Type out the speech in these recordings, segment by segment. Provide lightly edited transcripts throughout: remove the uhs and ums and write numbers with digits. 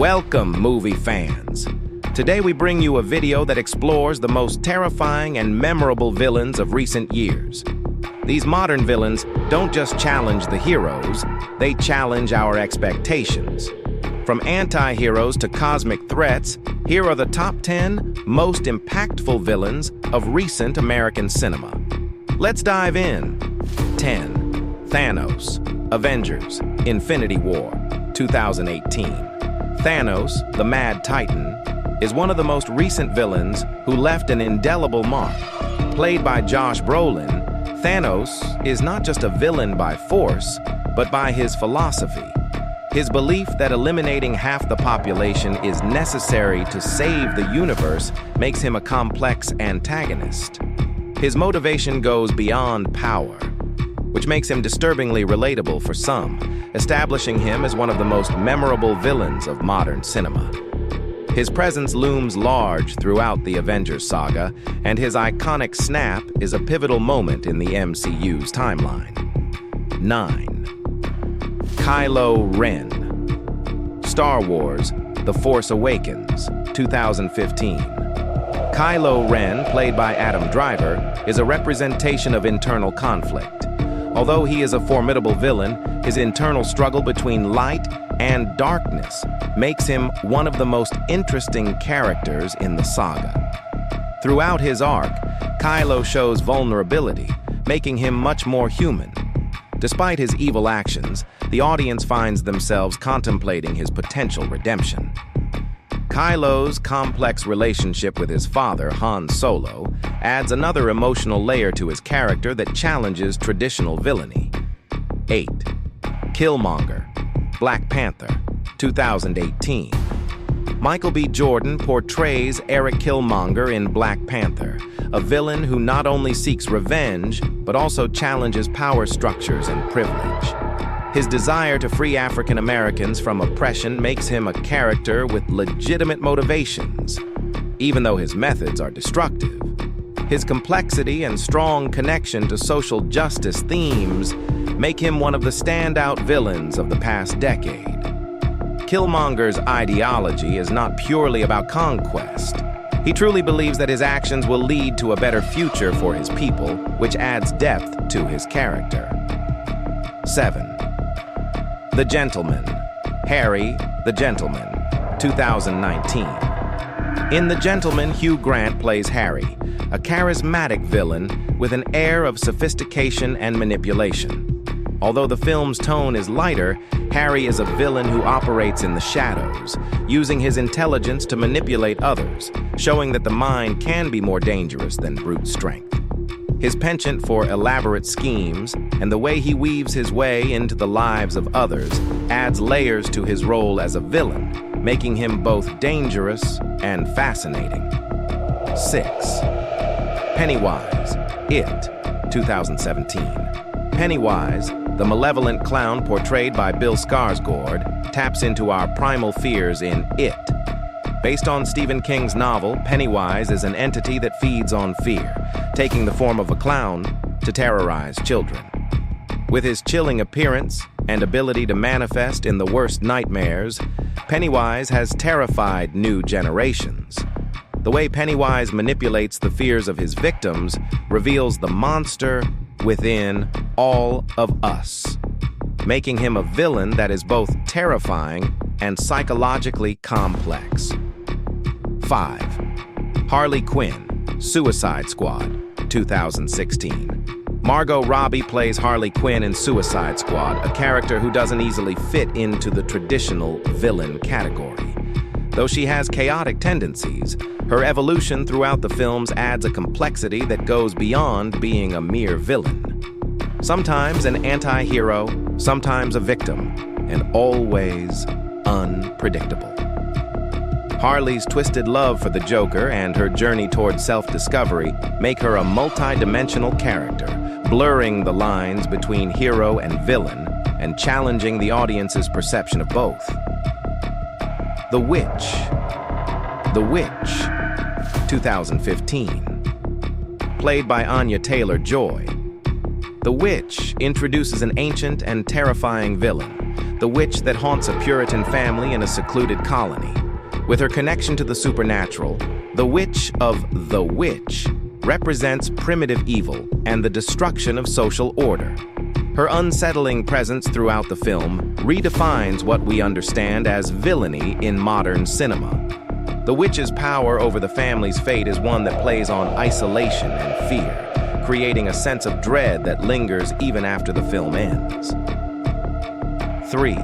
Welcome, movie fans. Today we bring you a video that explores the most terrifying and memorable villains of recent years. These modern villains don't just challenge the heroes, they challenge our expectations. From anti-heroes to cosmic threats, here are the top 10 most impactful villains of recent American cinema. Let's dive in. 10. Thanos, Avengers, Infinity War, 2018. Thanos, the Mad Titan, is one of the most recent villains who left an indelible mark. Played by Josh Brolin, Thanos is not just a villain by force, but by his philosophy. His belief that eliminating half the population is necessary to save the universe makes him a complex antagonist. His motivation goes beyond power, which makes him disturbingly relatable for some, establishing him as one of the most memorable villains of modern cinema. His presence looms large throughout the Avengers saga, and his iconic snap is a pivotal moment in the MCU's timeline. 9. Kylo Ren, Star Wars: The Force Awakens, 2015. Kylo Ren, played by Adam Driver, is a representation of internal conflict. Although he is a formidable villain, his internal struggle between light and darkness makes him one of the most interesting characters in the saga. Throughout his arc, Kylo shows vulnerability, making him much more human. Despite his evil actions, the audience finds themselves contemplating his potential redemption. Kylo's complex relationship with his father, Han Solo, adds another emotional layer to his character that challenges traditional villainy. 8. Killmonger, Black Panther, 2018. Michael B. Jordan portrays Eric Killmonger in Black Panther, a villain who not only seeks revenge, but also challenges power structures and privilege. His desire to free African Americans from oppression makes him a character with legitimate motivations, even though his methods are destructive. His complexity and strong connection to social justice themes make him one of the standout villains of the past decade. Killmonger's ideology is not purely about conquest. He truly believes that his actions will lead to a better future for his people, which adds depth to his character. 7. The Gentleman, Harry the Gentleman, 2019. In The Gentleman, Hugh Grant plays Harry, a charismatic villain with an air of sophistication and manipulation. Although the film's tone is lighter, Harry is a villain who operates in the shadows, using his intelligence to manipulate others, showing that the mind can be more dangerous than brute strength. His penchant for elaborate schemes and the way he weaves his way into the lives of others adds layers to his role as a villain, making him both dangerous and fascinating. 6. Pennywise, It, 2017. Pennywise, the malevolent clown portrayed by Bill Skarsgård, taps into our primal fears in It. Based on Stephen King's novel, Pennywise is an entity that feeds on fear, taking the form of a clown to terrorize children. With his chilling appearance and ability to manifest in the worst nightmares, Pennywise has terrified new generations. The way Pennywise manipulates the fears of his victims reveals the monster within all of us, making him a villain that is both terrifying and psychologically complex. 5. Harley Quinn, Suicide Squad, 2016. Margot Robbie plays Harley Quinn in Suicide Squad, a character who doesn't easily fit into the traditional villain category. Though she has chaotic tendencies, her evolution throughout the films adds a complexity that goes beyond being a mere villain. Sometimes an anti-hero, sometimes a victim, and always unpredictable. Harley's twisted love for the Joker and her journey toward self-discovery make her a multi-dimensional character, blurring the lines between hero and villain and challenging the audience's perception of both. The Witch, 2015. Played by Anya Taylor-Joy, The Witch introduces an ancient and terrifying villain, the witch that haunts a Puritan family in a secluded colony. With her connection to the supernatural, the Witch of the Witch represents primitive evil and the destruction of social order. Her unsettling presence throughout the film redefines what we understand as villainy in modern cinema. The witch's power over the family's fate is one that plays on isolation and fear, creating a sense of dread that lingers even after the film ends. 3.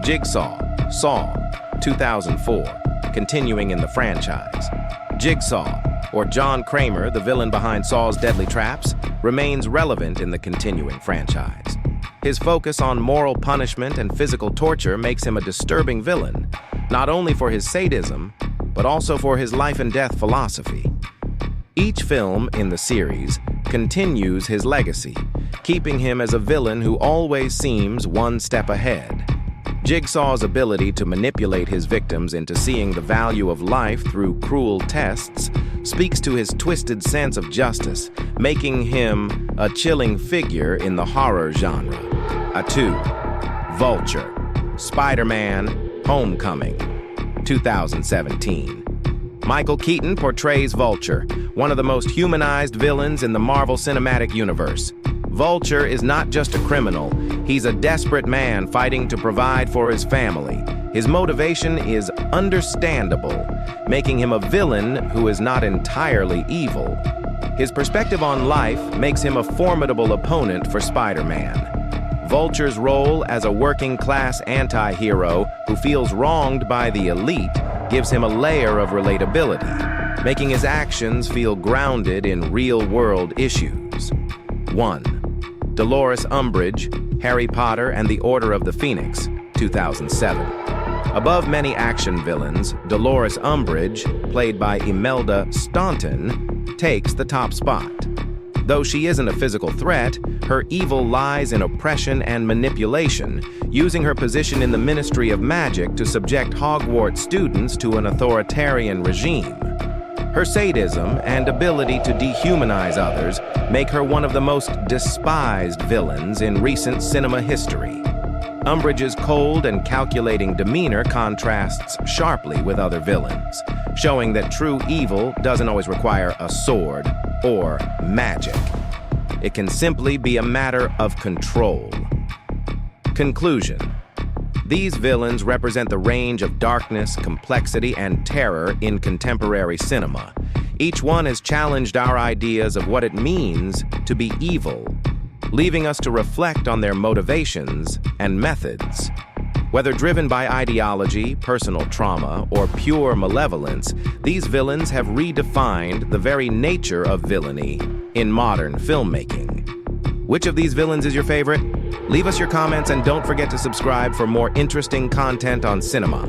Jigsaw, Saw, 2004, continuing in the franchise. Jigsaw, or John Kramer, the villain behind Saw's deadly traps, remains relevant in the continuing franchise. His focus on moral punishment and physical torture makes him a disturbing villain, not only for his sadism, but also for his life and death philosophy. Each film in the series continues his legacy, keeping him as a villain who always seems one step ahead. Jigsaw's ability to manipulate his victims into seeing the value of life through cruel tests speaks to his twisted sense of justice, making him a chilling figure in the horror genre. 2. Vulture, Spider-Man: Homecoming, 2017. Michael Keaton portrays Vulture, one of the most humanized villains in the Marvel Cinematic Universe. Vulture is not just a criminal, he's a desperate man fighting to provide for his family. His motivation is understandable, making him a villain who is not entirely evil. His perspective on life makes him a formidable opponent for Spider-Man. Vulture's role as a working-class anti-hero who feels wronged by the elite gives him a layer of relatability, making his actions feel grounded in real-world issues. 1. Dolores Umbridge, Harry Potter and the Order of the Phoenix, 2007. Above many action villains, Dolores Umbridge, played by Imelda Staunton, takes the top spot. Though she isn't a physical threat, her evil lies in oppression and manipulation, using her position in the Ministry of Magic to subject Hogwarts students to an authoritarian regime. Her sadism and ability to dehumanize others make her one of the most despised villains in recent cinema history. Umbridge's cold and calculating demeanor contrasts sharply with other villains, showing that true evil doesn't always require a sword or magic. It can simply be a matter of control. Conclusion. These villains represent the range of darkness, complexity, and terror in contemporary cinema. Each one has challenged our ideas of what it means to be evil, leaving us to reflect on their motivations and methods. Whether driven by ideology, personal trauma, or pure malevolence, these villains have redefined the very nature of villainy in modern filmmaking. Which of these villains is your favorite? Leave us your comments and don't forget to subscribe for more interesting content on cinema.